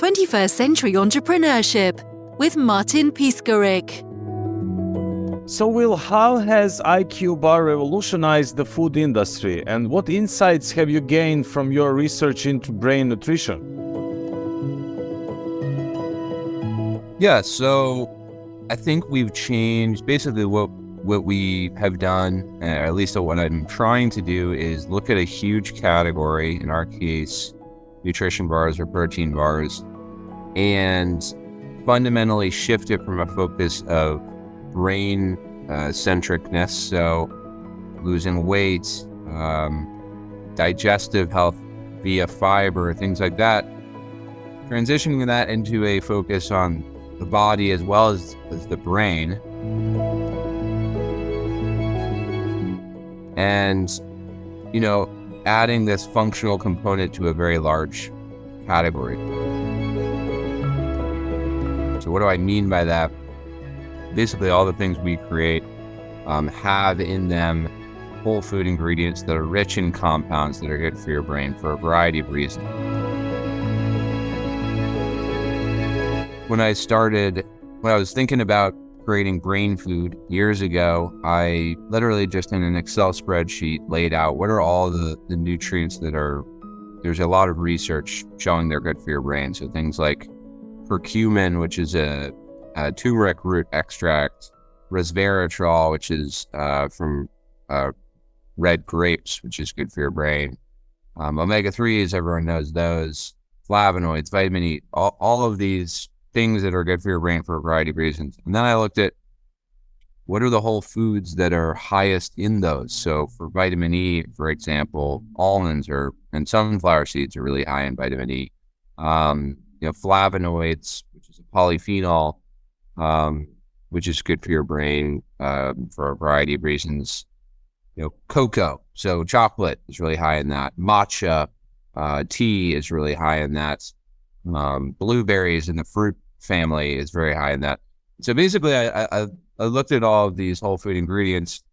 21st Century Entrepreneurship with Martin Piskarik. So, Will, how has IQBAR revolutionized the food industry, and what insights have you gained from your research into brain nutrition? Yeah, so I think we've changed. Basically what we have done, or at least what I'm trying to do, is look at a huge category, in our case, nutrition bars or protein bars, and fundamentally shift it from a focus of brain centricness, so losing weight, digestive health via fiber, things like that, transitioning that into a focus on the body as well as the brain, and adding this functional component to a very large category. So what do I mean by that? Basically, all the things we create have in them whole food ingredients that are rich in compounds that are good for your brain for a variety of reasons. When I was thinking about creating brain food years ago, I literally just in an Excel spreadsheet laid out what are all the nutrients there's a lot of research showing they're good for your brain. So things like curcumin, which is a turmeric root extract, resveratrol, which is from red grapes, which is good for your brain. Omega-3s, everyone knows those. Flavonoids, vitamin E, all of these things that are good for your brain for a variety of reasons. And then I looked at what are the whole foods that are highest in those. So for vitamin E, for example, almonds and sunflower seeds are really high in vitamin E. Flavonoids, which is a polyphenol, which is good for your brain for a variety of reasons. Cocoa, so chocolate is really high in that. Matcha tea is really high in that. Blueberries in the fruit family is very high in that. So basically, I looked at all of these whole food ingredients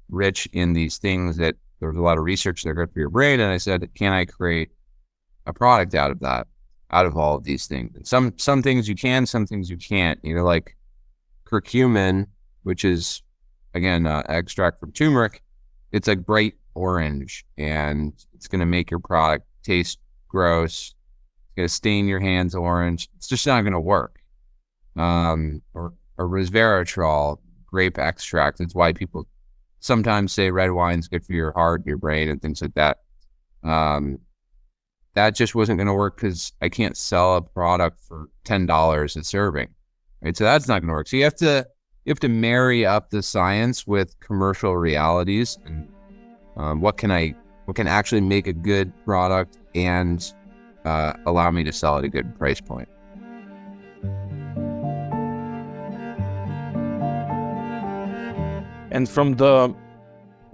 rich in these things that there's a lot of research that are good for your brain, and I said, can I create a product out of that? Out of all of these things. And some things you can, some things you can't. Like curcumin, which is, again, extract from turmeric, it's like bright orange, and it's going to make your product taste gross. It's going to stain your hands orange. It's just not going to work. Or resveratrol, grape extract. It's why people sometimes say red wine's good for your heart, your brain, and things like that. That just wasn't going to work because I can't sell a product for $10 a serving, right? So that's not going to work. So you have to marry up the science with commercial realities and what can actually make a good product and allow me to sell at a good price point. And from the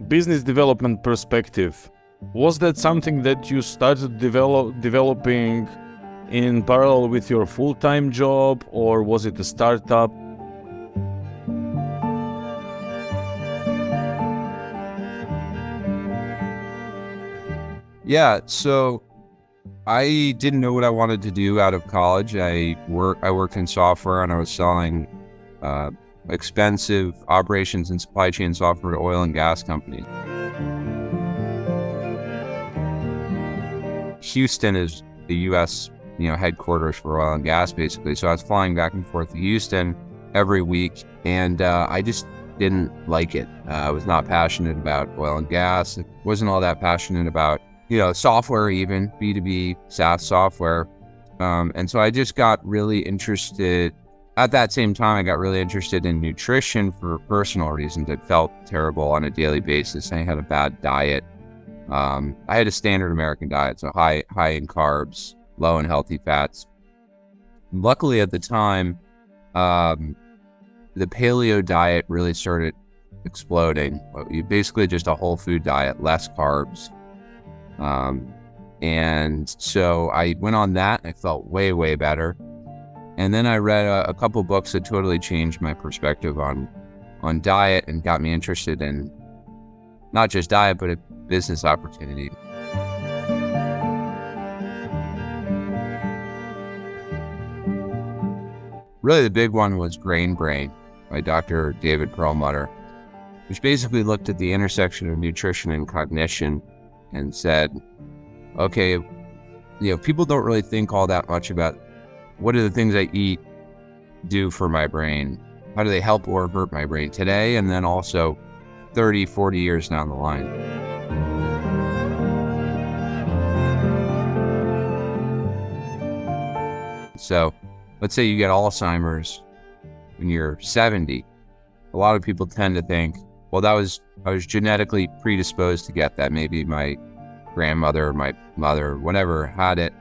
business development perspective, was that something that you started developing in parallel with your full-time job, or was it a startup? Yeah, so I didn't know what I wanted to do out of college. I worked in software, and I was selling expensive operations and supply chain software to oil and gas companies. Houston is the U.S. headquarters for oil and gas, basically. So I was flying back and forth to Houston every week, and I just didn't like it. I was not passionate about oil and gas. I wasn't all that passionate about software, even B2B SaaS software. And so I just got really interested. At that same time, I got really interested in nutrition for personal reasons. It felt terrible on a daily basis. I had a bad diet. I had a standard American diet, so high in carbs, low in healthy fats. Luckily, at the time, the paleo diet really started exploding. Basically just a whole food diet, less carbs. And so I went on that, and I felt way, way better. And then I read a couple books that totally changed my perspective on diet and got me interested in not just diet, but a business opportunity. really the big one was Grain Brain by Dr. David Perlmutter, which basically looked at the intersection of nutrition and cognition and said, okay, people don't really think all that much about what do the things I eat do for my brain? How do they help or hurt my brain today? And then also 30, 40 years down the line. So let's say you get Alzheimer's when you're 70. A lot of people tend to think, well, I was genetically predisposed to get that. Maybe my grandmother or my mother, whatever, had it.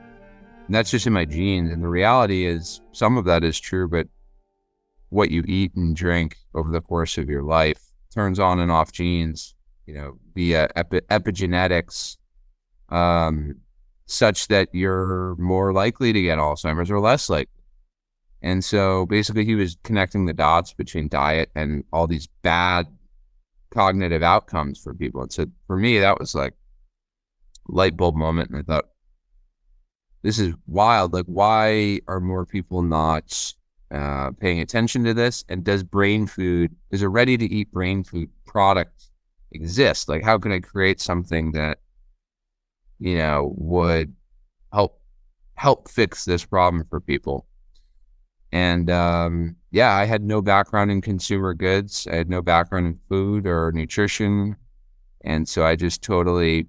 And that's just in my genes. And the reality is some of that is true, but what you eat and drink over the course of your life turns on and off genes, via epigenetics, such that you're more likely to get Alzheimer's or less likely. And so basically he was connecting the dots between diet and all these bad cognitive outcomes for people. And so for me, that was like a light bulb moment. And I thought, this is wild. Like, why are more people not paying attention to this? And does a ready-to-eat brain food product exist? Like, how can I create something that, would help fix this problem for people? And I had no background in consumer goods. I had no background in food or nutrition. And so I just totally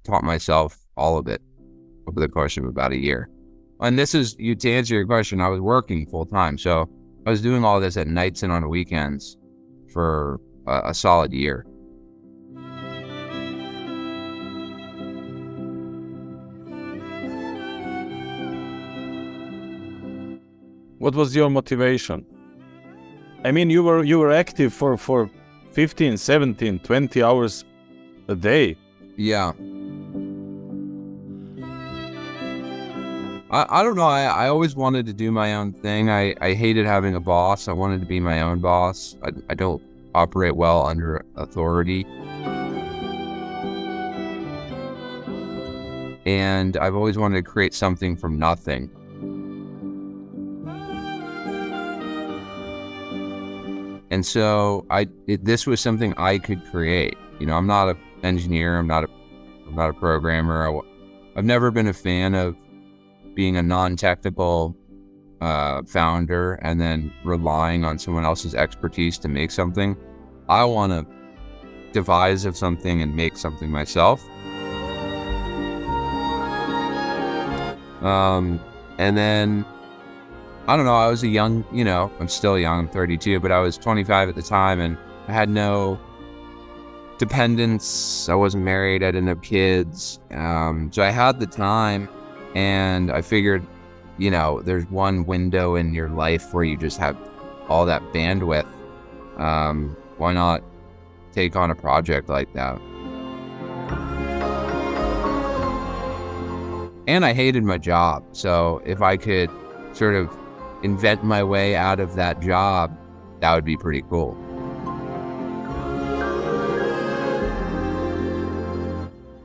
taught myself all of it over the course of about a year. And this is, to answer your question, I was working full time. So I was doing all this at nights and on weekends for a solid year. What was your motivation? I mean, you were active for 15, 17, 20 hours a day. Yeah. I don't know. I always wanted to do my own thing. I hated having a boss. I wanted to be my own boss. I don't operate well under authority. And I've always wanted to create something from nothing. And so this was something I could create. I'm not an engineer. I'm not a programmer. I've never been a fan of being a non-technical founder and then relying on someone else's expertise to make something. I want to devise of something and make something myself. And then, I don't know, I was I'm still young, I'm 32, but I was 25 at the time and I had no dependents. I wasn't married, I didn't have kids. So I had the time. And I figured, there's one window in your life where you just have all that bandwidth. Why not take on a project like that? And I hated my job. So if I could sort of invent my way out of that job, that would be pretty cool.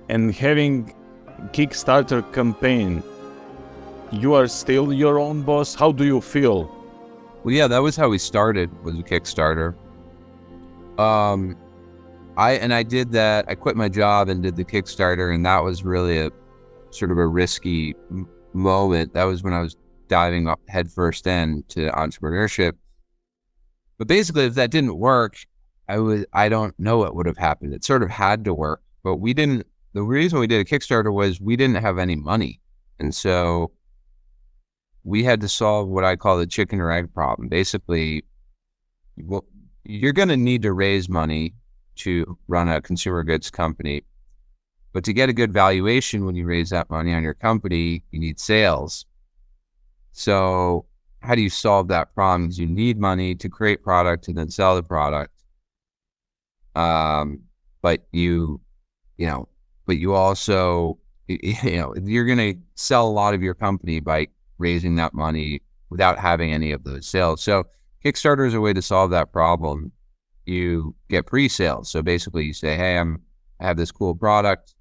And having Kickstarter campaign, you are still your own boss. How do you feel? Well, yeah, that was how we started, was a Kickstarter. I did that. I quit my job and did the Kickstarter, and that was really a sort of a risky moment. That was when I was diving up headfirst into entrepreneurship. But basically, if that didn't work, I don't know what would have happened. It sort of had to work, but we didn't. The reason we did a Kickstarter was we didn't have any money. And so we had to solve what I call the chicken or egg problem. Basically, you're going to need to raise money to run a consumer goods company. But to get a good valuation when you raise that money on your company, you need sales. So how do you solve that problem? Because you need money to create product and then sell the product. But you also, you're going to sell a lot of your company by raising that money without having any of those sales. So Kickstarter is a way to solve that problem. You get pre-sales. So basically you say, hey, I have this cool product.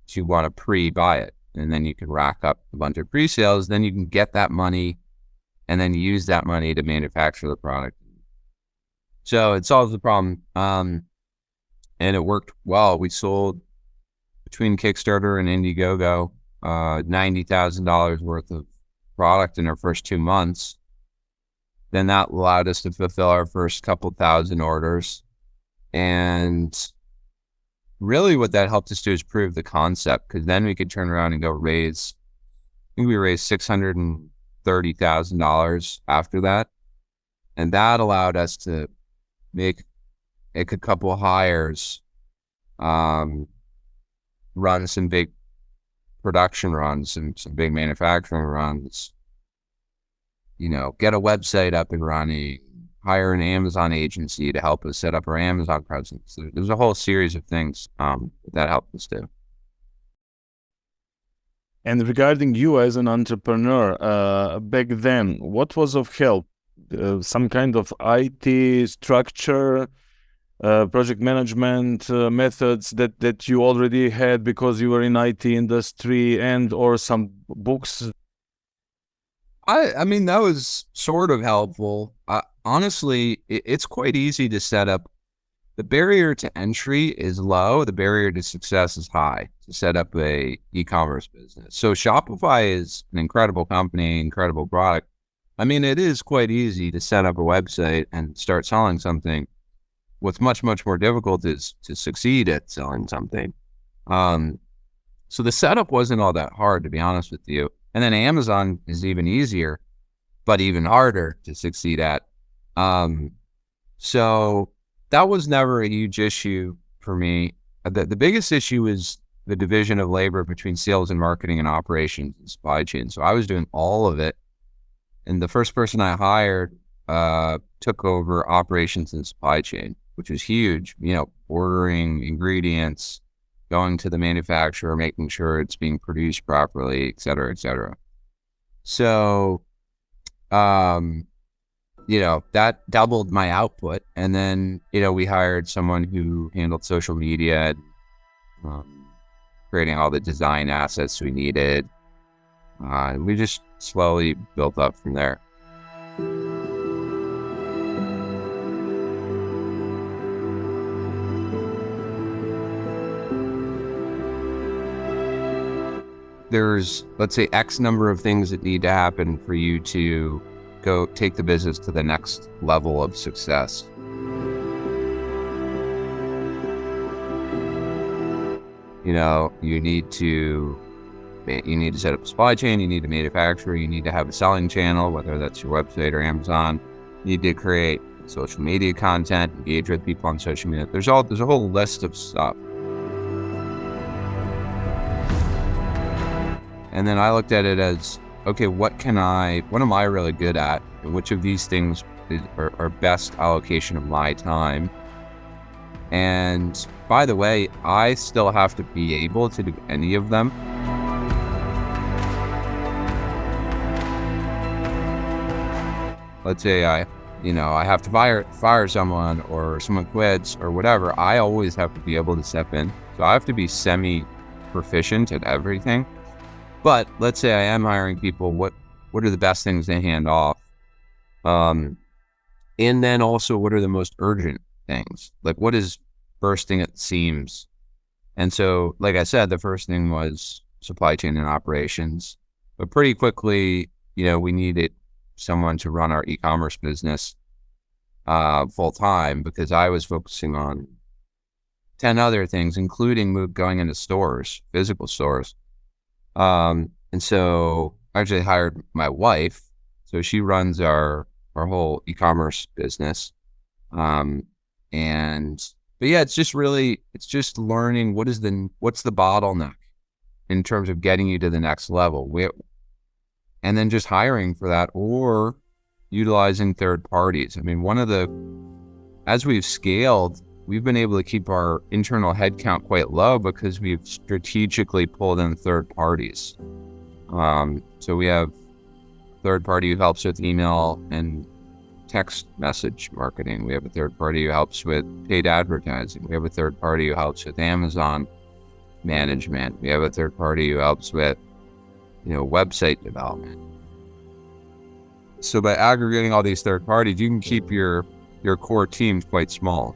Do you want to pre-buy it? And then you can rack up a bunch of pre-sales. Then you can get that money and then use that money to manufacture the product. So it solves the problem. And it worked well. We sold between Kickstarter and Indiegogo, $90,000 worth of product in our first 2 months. Then that allowed us to fulfill our first couple thousand orders. And really what that helped us do is prove the concept, because then we could turn around and go raise, I think we raised $630,000 after that. And that allowed us to make a couple of hires, run some big production runs, some big manufacturing runs, get a website up and running, hire an Amazon agency to help us set up our Amazon presence. There's a whole series of things that helped us do. And regarding you as an entrepreneur, back then, what was of help? Some kind of IT structure, project management methods that you already had because you were in IT industry, and or some books? I mean, that was sort of helpful. Honestly, it's quite easy to set up. The barrier to entry is low. The barrier to success is high to set up a e-commerce business. So Shopify is an incredible company, incredible product. I mean, it is quite easy to set up a website and start selling something. What's much, much more difficult is to succeed at selling something. So the setup wasn't all that hard, to be honest with you. And then Amazon is even easier, but even harder to succeed at. So that was never a huge issue for me. The biggest issue is the division of labor between sales and marketing and operations and supply chain. So I was doing all of it. And the first person I hired took over operations and supply chain, which was huge, ordering ingredients, going to the manufacturer, making sure it's being produced properly, et cetera, et cetera. So, that doubled my output. And then, we hired someone who handled social media, creating all the design assets we needed. We just slowly built up from there. There's, let's say, X number of things that need to happen for you to go take the business to the next level of success. You need to set up a supply chain, you need a manufacturer, you need to have a selling channel, whether that's your website or Amazon. You need to create social media content, engage with people on social media. There's a whole list of stuff. And then I looked at it as, okay, what am I really good at? And which of these things are best allocation of my time? And by the way, I still have to be able to do any of them. Let's say I have to fire someone, or someone quits or whatever. I always have to be able to step in. So I have to be semi-proficient at everything. But let's say I am hiring people, what are the best things to hand off? And then also, what are the most urgent things? Like, what is bursting at the seams? And so, like I said, the first thing was supply chain and operations. But pretty quickly, we needed someone to run our e-commerce business full time, because I was focusing on 10 other things, including going into stores, physical stores. And so I actually hired my wife. So she runs our whole e-commerce business. But yeah, it's just learning what's the bottleneck in terms of getting you to the next level. And then just hiring for that, or utilizing third parties. I mean, as we've scaled, we've been able to keep our internal headcount quite low because we've strategically pulled in third parties. So we have a third party who helps with email and text message marketing. We have a third party who helps with paid advertising. We have a third party who helps with Amazon management. We have a third party who helps with, website development. So by aggregating all these third parties, you can keep your core teams quite small.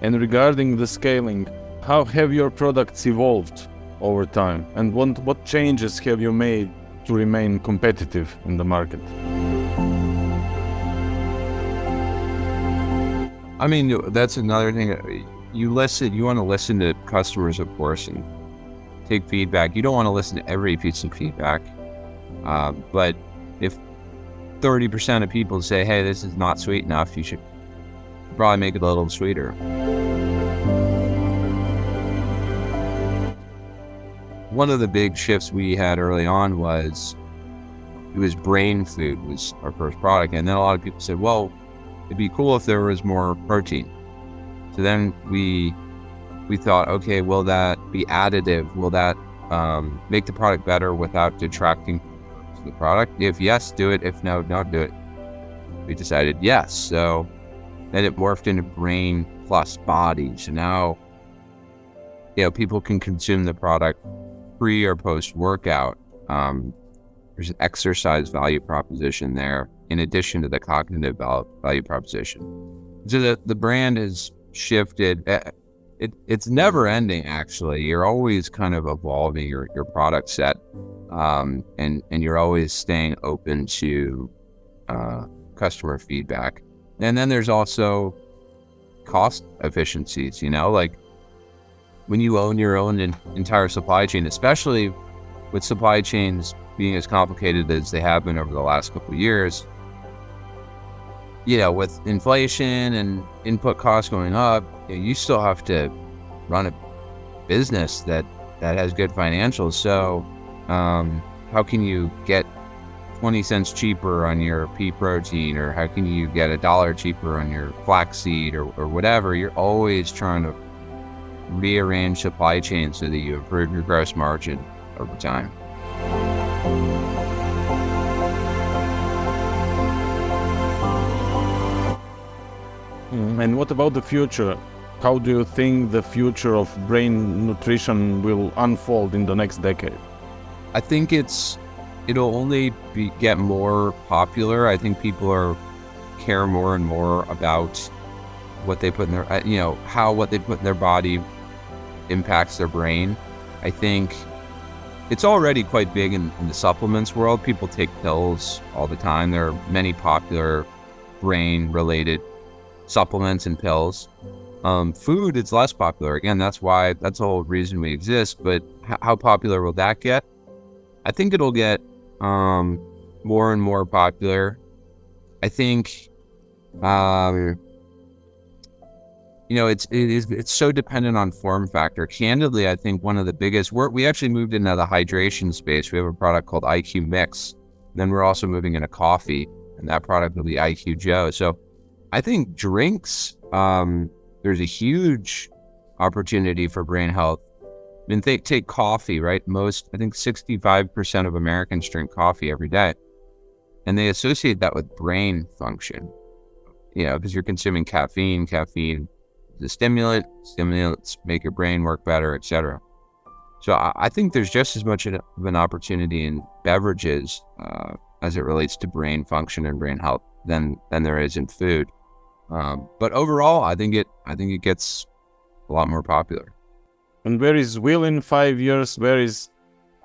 And regarding the scaling, how have your products evolved over time? And what changes have you made to remain competitive in the market? I mean, that's another thing. You want to listen to customers, of course, and take feedback. You don't want to listen to every piece of feedback. But if 30% of people say, hey, this is not sweet enough, you should probably make it a little sweeter. One of the big shifts we had early on was brain food was our first product. And then a lot of people said, well, it'd be cool if there was more protein. So then we thought, okay, will that be additive? Will that make the product better without detracting from the product? If yes, do it. If no, don't do it. We decided yes. So then it morphed into brain plus body. So now, people can consume the product pre or post workout. There's an exercise value proposition there in addition to the cognitive value proposition. So the brand has shifted. It's never ending, actually. You're always kind of evolving your product set, and you're always staying open to customer feedback. And then there's also cost efficiencies, like when you own your own entire supply chain, especially with supply chains being as complicated as they have been over the last couple of years, with inflation and input costs going up, you still have to run a business that has good financials. So how can you get 20 cents cheaper on your pea protein, or how can you get $1 cheaper on your flaxseed or whatever? You're always trying to rearrange supply chain so that you improve your gross margin over time. And what about the future? How do you think the future of brain nutrition will unfold in the next decade? I think it'll only get more popular. I think people care more and more about what they put in their, how what they put in their body impacts their brain. I think it's already quite big in the supplements world. People take pills all the time. There are many popular brain-related supplements and pills. Food is less popular. Again, that's the whole reason we exist. But how popular will that get? I think it'll get more and more popular. I think it's so dependent on form factor. Candidly, I think one of the biggest, we actually moved into the hydration space. We have a product called IQ Mix. Then we're also moving into coffee, and that product will be IQ Joe. So I think drinks, there's a huge opportunity for brain health. I mean, take coffee, right? I think 65% of Americans drink coffee every day. And they associate that with brain function, because you're consuming caffeine. Caffeine is a stimulant. Stimulants make your brain work better, etc. So I think there's just as much of an opportunity in beverages as it relates to brain function and brain health than there is in food. But overall, I think it gets a lot more popular. And where is Will in 5 years? Where is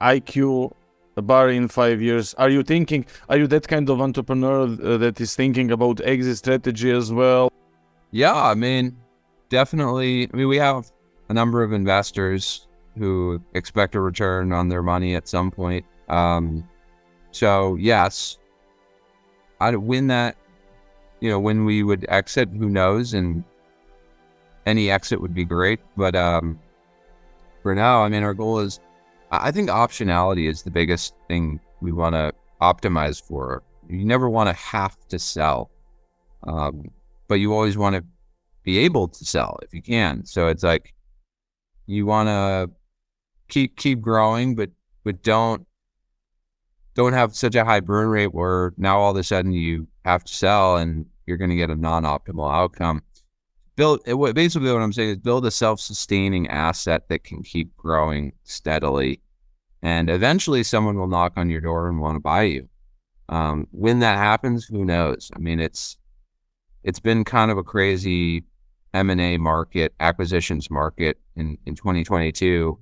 IQBAR in 5 years? Are you that kind of entrepreneur that is thinking about exit strategy as well? Yeah, I mean, definitely. I mean, we have a number of investors who expect a return on their money at some point. So yes, I'd win that. When we would exit, who knows? And any exit would be great. But for now, I mean, our goal is, I think optionality is the biggest thing we want to optimize for. You never want to have to sell, but you always want to be able to sell if you can. So it's like you want to keep growing, but don't have such a high burn rate where now all of a sudden you have to sell and you're going to get a non-optimal outcome. basically what I'm saying is build a self-sustaining asset that can keep growing steadily. And eventually someone will knock on your door and want to buy you. When that happens, who knows? I mean, it's been kind of a crazy M&A market, acquisitions market in 2022,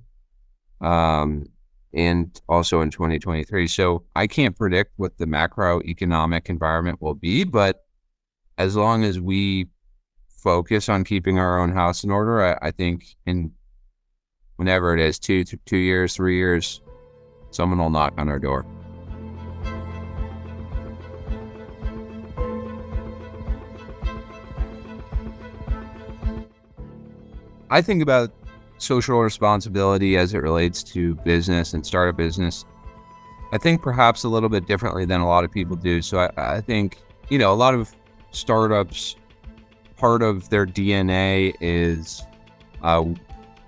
and also in 2023. So I can't predict what the macroeconomic environment will be, but as long as we focus on keeping our own house in order, I think in whenever it is, 2 years, 3 years, someone will knock on our door. I think about social responsibility as it relates to business and startup business. I think perhaps a little bit differently than a lot of people do. So I think, a lot of startups, part of their DNA is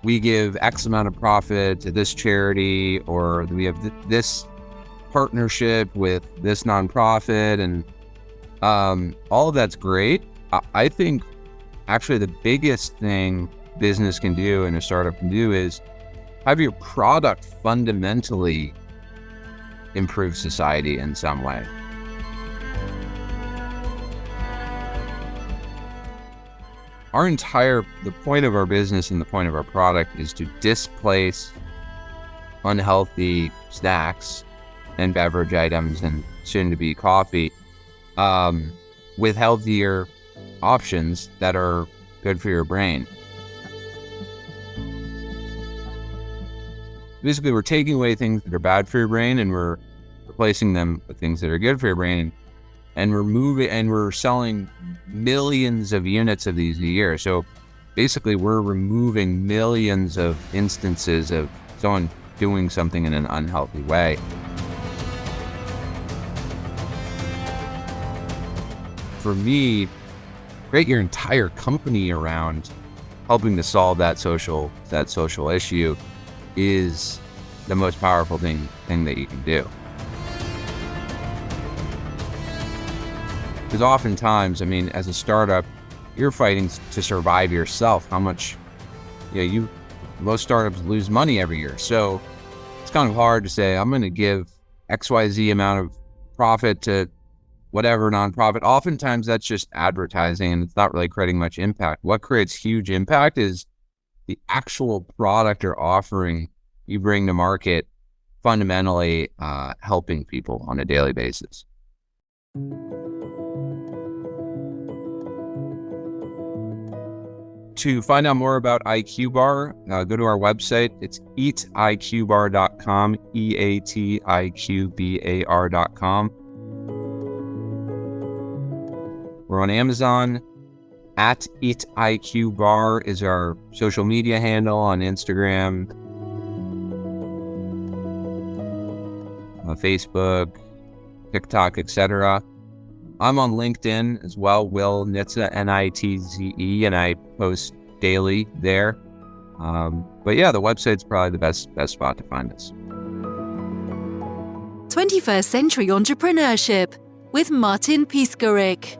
we give X amount of profit to this charity, or we have this partnership with this nonprofit, and all of that's great. I think actually the biggest thing business can do and a startup can do is have your product fundamentally improve society in some way. The point of our business and the point of our product is to displace unhealthy snacks and beverage items and soon to be coffee with healthier options that are good for your brain. Basically, we're taking away things that are bad for your brain and we're replacing them with things that are good for your brain. And we're selling millions of units of these a year. So basically, we're removing millions of instances of someone doing something in an unhealthy way. For me, create your entire company around helping to solve that social issue is the most powerful thing that you can do. Because oftentimes, as a startup, you're fighting to survive yourself. How much, most startups lose money every year. So it's kind of hard to say, I'm going to give XYZ amount of profit to whatever nonprofit. Oftentimes that's just advertising and it's not really creating much impact. What creates huge impact is the actual product or offering you bring to market, fundamentally helping people on a daily basis. To find out more about IQBAR, go to our website. It's eatiqbar.com, eatiqbar.com. We're on Amazon. At eatiqbar is our social media handle on Instagram, Facebook, TikTok, etc. I'm on LinkedIn as well, Will Nitze, Nitze, and I post daily there. But yeah, the website's probably the best spot to find us. 21st Century Entrepreneurship with Martin Piskarik.